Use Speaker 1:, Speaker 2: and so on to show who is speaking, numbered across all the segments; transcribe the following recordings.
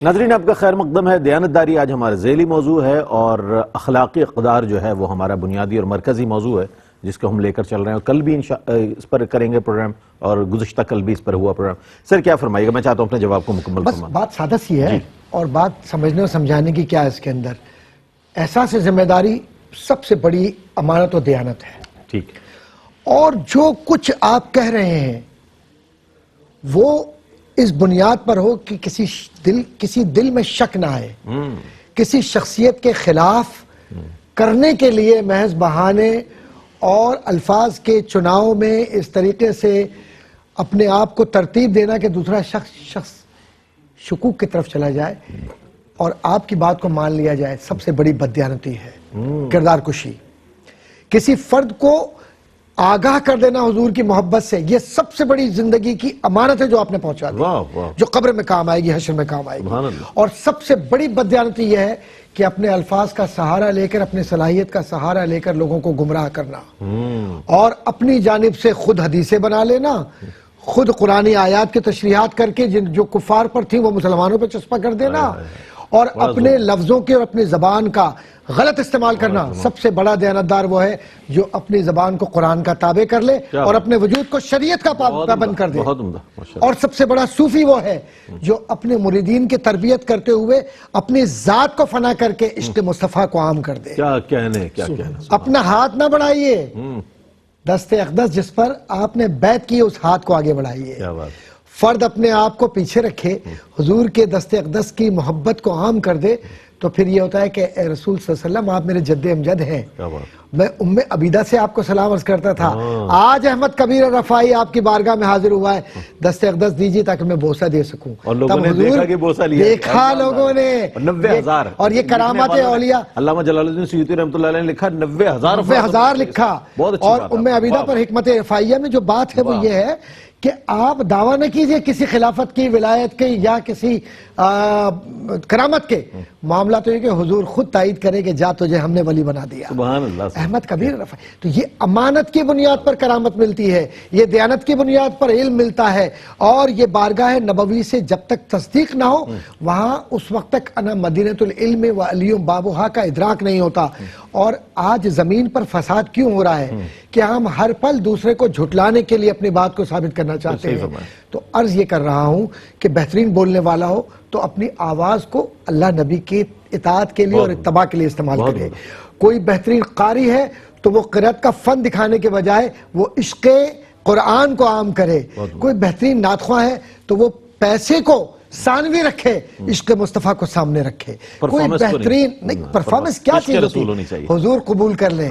Speaker 1: ناظرین آپ کا خیر مقدم ہے۔ دیانتداری آج ہمارا ذیلی موضوع ہے اور اخلاقی اقدار جو ہے وہ ہمارا بنیادی اور مرکزی موضوع ہے جس کو ہم لے کر چل رہے ہیں، اور کل بھی اس پر کریں گے پروگرام، اور گزشتہ کل بھی اس پر ہوا پروگرام۔ سر کیا فرمائیے گا؟ میں چاہتا ہوں اپنے جواب کو مکمل
Speaker 2: بس
Speaker 1: فرمائیں۔
Speaker 2: بات سادہ سی ہے اور بات سمجھنے اور سمجھانے کی کیا ہے اس کے اندر۔ احساس ذمہ داری سب سے بڑی امانت و دیانت ہے،
Speaker 1: ٹھیک،
Speaker 2: اور جو کچھ آپ کہہ رہے ہیں وہ اس بنیاد پر ہو کہ کسی دل میں شک نہ آئے، کسی شخصیت کے خلاف کرنے کے لیے محض بہانے اور الفاظ کے چناؤ میں اس طریقے سے اپنے آپ کو ترتیب دینا کہ دوسرا شخص شکوک کی طرف چلا جائے اور آپ کی بات کو مان لیا جائے، سب سے بڑی بددیانتی ہے، کردار کشی۔ کسی فرد کو آگاہ کر دینا حضور کی محبت سے، یہ سب سے بڑی زندگی کی امانت ہے جو آپ نے پہنچا دی، جو قبر میں کام آئے گی، حشر میں کام آئے گی۔ اور سب سے بڑی بددیانتی یہ ہے کہ اپنے الفاظ کا سہارا لے کر، اپنی صلاحیت کا سہارا لے کر لوگوں کو گمراہ کرنا، اور اپنی جانب سے خود حدیثیں بنا لینا، خود قرآنی آیات کی تشریحات کر کے جو کفار پر تھی وہ مسلمانوں پہ چسپا کر دینا، اور اپنے لفظوں کے اور اپنی زبان کا غلط استعمال کرنا۔ سب سے بڑا دیانتدار وہ ہے جو اپنی زبان کو قرآن کا تابع کر لے اور اپنے وجود کو شریعت کا پابند کر دے۔ اور سب سے بڑا صوفی وہ ہے جو اپنے مریدین کی تربیت کرتے ہوئے اپنی ذات کو فنا کر کے عشق مصطفیٰ کو عام کر دے۔
Speaker 1: کیا کہنے، کیا کہنا۔
Speaker 2: اپنا ہاتھ نہ بڑھائیے، دست اقدس جس پر آپ نے بیعت کی اس ہاتھ کو آگے بڑھائیے۔ فرد اپنے آپ کو پیچھے رکھے، حضور کے دست اقدس کی محبت کو عام کر دے، تو پھر یہ ہوتا ہے کہ اے رسول صلی اللہ علیہ وسلم آپ میرے جد امجد ہیں۔ میں عبیدہ سے آپ کو سلام عرض کرتا تھا، آج احمد کبیر رفاعی آپ کی بارگاہ میں حاضر ہوا ہے، دست اقدس دیجیے تاکہ میں بوسہ دے سکوں۔
Speaker 1: اور لوگوں نے دیکھا کہ بوسہ لیا،
Speaker 2: دیکھا لوگوں نے،
Speaker 1: 90,000۔
Speaker 2: اور یہ کرامات اولیاء،
Speaker 1: علامہ جلال الدین سیوطی رحمۃ اللہ علیہ نے لکھا
Speaker 2: 90,000 لکھا۔ اور عبیدہ پر حکمت رفاعیہ میں جو بات ہے وہ یہ ہے کہ آپ دعویٰ نہ کیجئے کسی خلافت کی، ولایت کی، یا کسی کرامت کے۔ معاملہ تو یہ کہ حضور خود تائید کرے کہ جا تجھے ہم نے ولی بنا دیا،
Speaker 1: سبحان اللہ۔
Speaker 2: احمد کبیر رفاعی۔ تو یہ امانت کی بنیاد پر کرامت ملتی ہے، یہ دیانت کی بنیاد پر علم ملتا ہے، اور یہ بارگاہ نبوی سے جب تک تصدیق نہ ہو وہاں اس وقت تک انا مدینۃ العلم و علی بابھا کا ادراک نہیں ہوتا۔ اور آج زمین پر فساد کیوں ہو رہا ہے کہ ہم ہر پل دوسرے کو جھٹلانے کے لیے اپنی بات کو ثابت کرنا چاہتے ہیں۔ تو عرض یہ کر رہا ہوں کہ بہترین بولنے والا ہو تو اپنی آواز کو اللہ نبی کی اطاعت کے لیے اور اتباع کے لیے استعمال کرے۔ کوئی بہترین قاری ہے تو وہ قرأت کا فن دکھانے کے بجائے وہ عشق قرآن کو عام کرے۔ کوئی بہترین نعت خواں ہے تو وہ پیسے کو ثانوی رکھے، عشق مصطفیٰ کو سامنے رکھے۔ کوئی بہترین نہیں، پرفارمنس کیا چیز ہوتی ہے؟ حضور قبول کر لیں،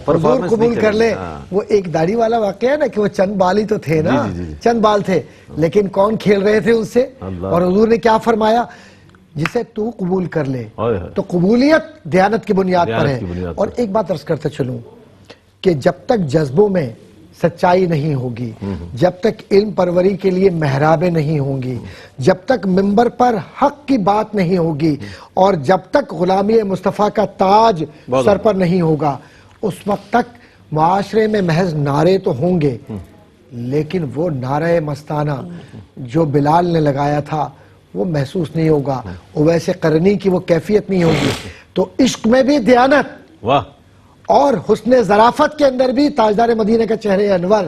Speaker 2: حضور قبول کر لیں۔ وہ ایک داڑھی والا واقعہ ہے نا کہ وہ چند بال ہی تو تھے نا، چند بال تھے، لیکن کون کھیل رہے تھے اس سے؟ اور حضور نے کیا فرمایا؟ جسے تو قبول کر لے۔ تو قبولیت دیانت کی بنیاد پر ہے۔ اور ایک بات عرض کرتے چلوں کہ جب تک جذبوں میں سچائی نہیں ہوگی، جب تک علم پروری کے لیے محرابیں نہیں ہوں گی، جب تک منبر پر حق کی بات نہیں ہوگی، اور جب تک غلامی مصطفیٰ کا تاج سر پر نہیں ہوگا، اس وقت تک معاشرے میں محض نعرے تو ہوں گے، لیکن وہ نعرہ مستانہ جو بلال نے لگایا تھا وہ محسوس نہیں ہوگا، اویس قرنی کی وہ کیفیت نہیں ہوگی۔ تو عشق میں بھی دیانت، اور حسن ظرافت کے اندر بھی تاجدار مدینہ کا چہرے انور،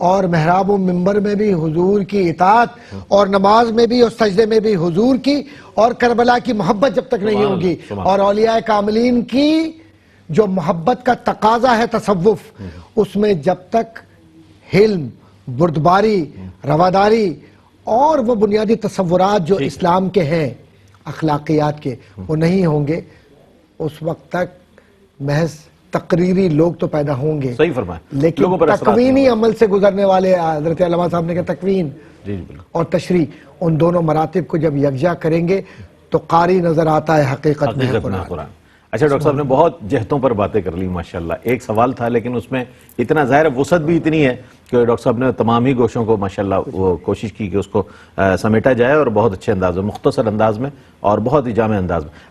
Speaker 2: اور محراب و منبر میں بھی حضور کی اطاعت، اور نماز میں بھی اور سجدے میں بھی حضور کی، اور کربلا کی محبت جب تک نہیں ہوگی، اور اولیاء کاملین کی جو محبت کا تقاضا ہے تصوف، اس میں جب تک حلم، بردباری، رواداری اور وہ بنیادی تصورات جو اسلام کے ہیں، اخلاقیات کے، وہ نہیں ہوں گے، اس وقت تک محض تقریری لوگ تو پیدا ہوں گے،
Speaker 1: صحیح فرمائیں،
Speaker 2: لیکن تکوینی عمل سے گزرنے والے، حضرت علامہ صاحب نے کہا تکوین اور تشریح، ان دونوں مراتب کو جب یکجا کریں گے تو قاری نظر آتا ہے حقیقت میں قرآن۔
Speaker 1: اچھا ڈاکٹر صاحب نے بہت جہتوں پر باتیں کر لی ماشاءاللہ۔ ایک سوال تھا لیکن اس میں اتنا ظاہر وسعت بھی اتنی ہے کہ ڈاکٹر صاحب نے تمام ہی گوشوں کو ماشاءاللہ وہ کوشش کی کہ اس کو سمیٹا جائے، اور بہت اچھے انداز میں، مختصر انداز میں اور بہت ہی جامع انداز میں۔